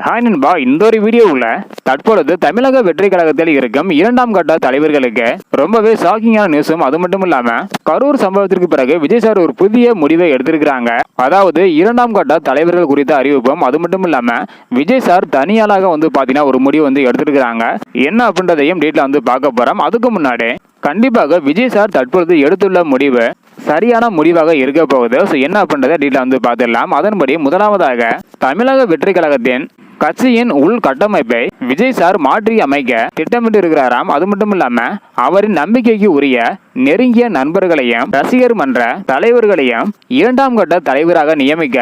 Hi நண்பா, இந்த ஒரு வீடியோவில் தற்பொழுது தமிழக வெற்றி கழகத்தில் இருக்கும் இரண்டாம் கட்ட தலைவர்களுக்கு ரொம்பவே ஷாக்கிங்கான நியூஸும் அது மட்டும் இல்லாம கரூர் சம்பவத்திற்கு பிறகு விஜய் சார் ஒரு புதிய முடிவை எடுத்திருக்கிறாங்க. அதாவது இரண்டாம் கட்ட தலைவர்கள் குறித்த அறிவிப்பும் அது மட்டும் இல்லாம விஜய் சார் தனியாளாக பாத்தீங்கன்னா ஒரு முடிவு எடுத்திருக்கிறாங்க. என்ன அப்படின்றதையும் டீட்டெயிலா பார்க்க போறோம். அதுக்கு முன்னாடி கண்டிப்பாக விஜய் சார் தற்பொழுது எடுத்துள்ள முடிவு சரியான முடிவாக இருக்க போகுது. என்ன அப்படின்றத டீட்டெயிலா பார்த்துடலாம். அதன்படி முதலாவதாக தமிழக வெற்றி கழகத்தின் கட்சியின் உள் கட்டமைப்பை விஜய் சார் மாற்றி அமைக்க திட்டமிட்டு இருக்கிறாராம். அது மட்டும் இல்லாம அவரின் நம்பிக்கைக்கு உரிய நெருங்கிய நண்பர்களையும் ரசிகர் மன்ற தலைவர்களையும் இரண்டாம் கட்ட தலைவராக நியமிக்க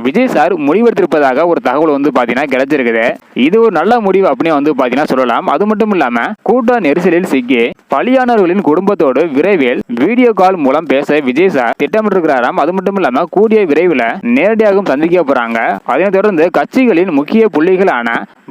விஜய் சார் முடிவெடுத்திருப்பதாக ஒரு தகவல் பாத்தீங்கன்னா கிடைச்சிருக்குது. இது ஒரு நல்ல முடிவு அப்படின்னு பாத்தீங்கன்னா சொல்லலாம். அது மட்டும் இல்லாம கூட்ட நெரிசலில் சிக்கி பலியானவர்களின் குடும்பத்தோடு விரைவில் வீடியோ கால் மூலம் பேச விஜய் சார் திட்டமிட்டிருக்கிறாராம். அது மட்டும் இல்லாம கூடிய விரைவில் நேரடியாகவும் சந்திக்க போறாங்க. அதனைத் தொடர்ந்து கட்சிகளின் முக்கிய புள்ளிகளான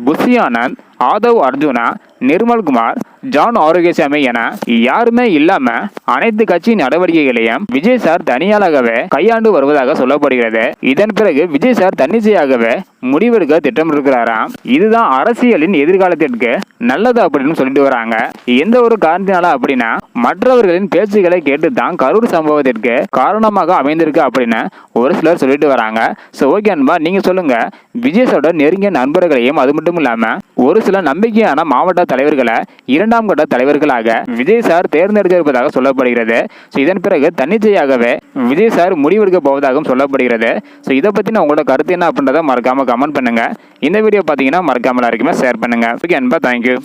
புஷி ஆனந்த், ஆதவ் அர்ஜுனா, நிர்மல்குமார், ஜான் ஆரோக்கியசாமி என யாருமே இல்லாம அனைத்து கட்சி நடவடிக்கைகளையும் விஜய் சார் தனியாளாகவே கையாண்டு வருவதாக சொல்லப்படுகிறது. இதன் பிறகு விஜய் சார் தன்னிச்சையாகவே முடிவெடுக்க திட்டமிட்டிருக்கிறாராம். இதுதான் அரசியலின் எதிர்காலத்திற்கு நல்லது அப்படின்னு சொல்லிட்டு வராங்க. எந்த ஒரு காரணத்தினால அப்படின்னா மற்றவர்களின் பேச்சுகளை கேட்டுதான் கரூர் சம்பவத்திற்கு காரணமாக அமைந்திருக்கு அப்படின்னு ஒரு சிலர் சொல்லிட்டு வராங்க. ஓகே அன்பா, நீங்க சொல்லுங்க. விஜய் சாரோட நெருங்கிய நண்பர்களையும் அது மட்டும் இல்லாம ஒரு சில நம்பிக்கையான மாவட்ட தலைவர்களை இரண்டாம் கட்ட தலைவர்களாக விஜய் சார் தேர்ந்தெடுத்திருப்பதாக சொல்லப்படுகிறது. இதன் பிறகு தன்னிச்சையாகவே விஜய் சார் முடிவெடுக்க போவதாகவும் சொல்லப்படுகிறது. இதை பத்தின உங்களோட கருத்து என்ன அப்படின்றத மறக்காம கமெண்ட் பண்ணுங்க. இந்த வீடியோ பாத்தீங்கன்னா மறக்காம எல்லாருக்குமே ஷேர் பண்ணுங்க. ஓகே அன்பா, தேங்க்யூ.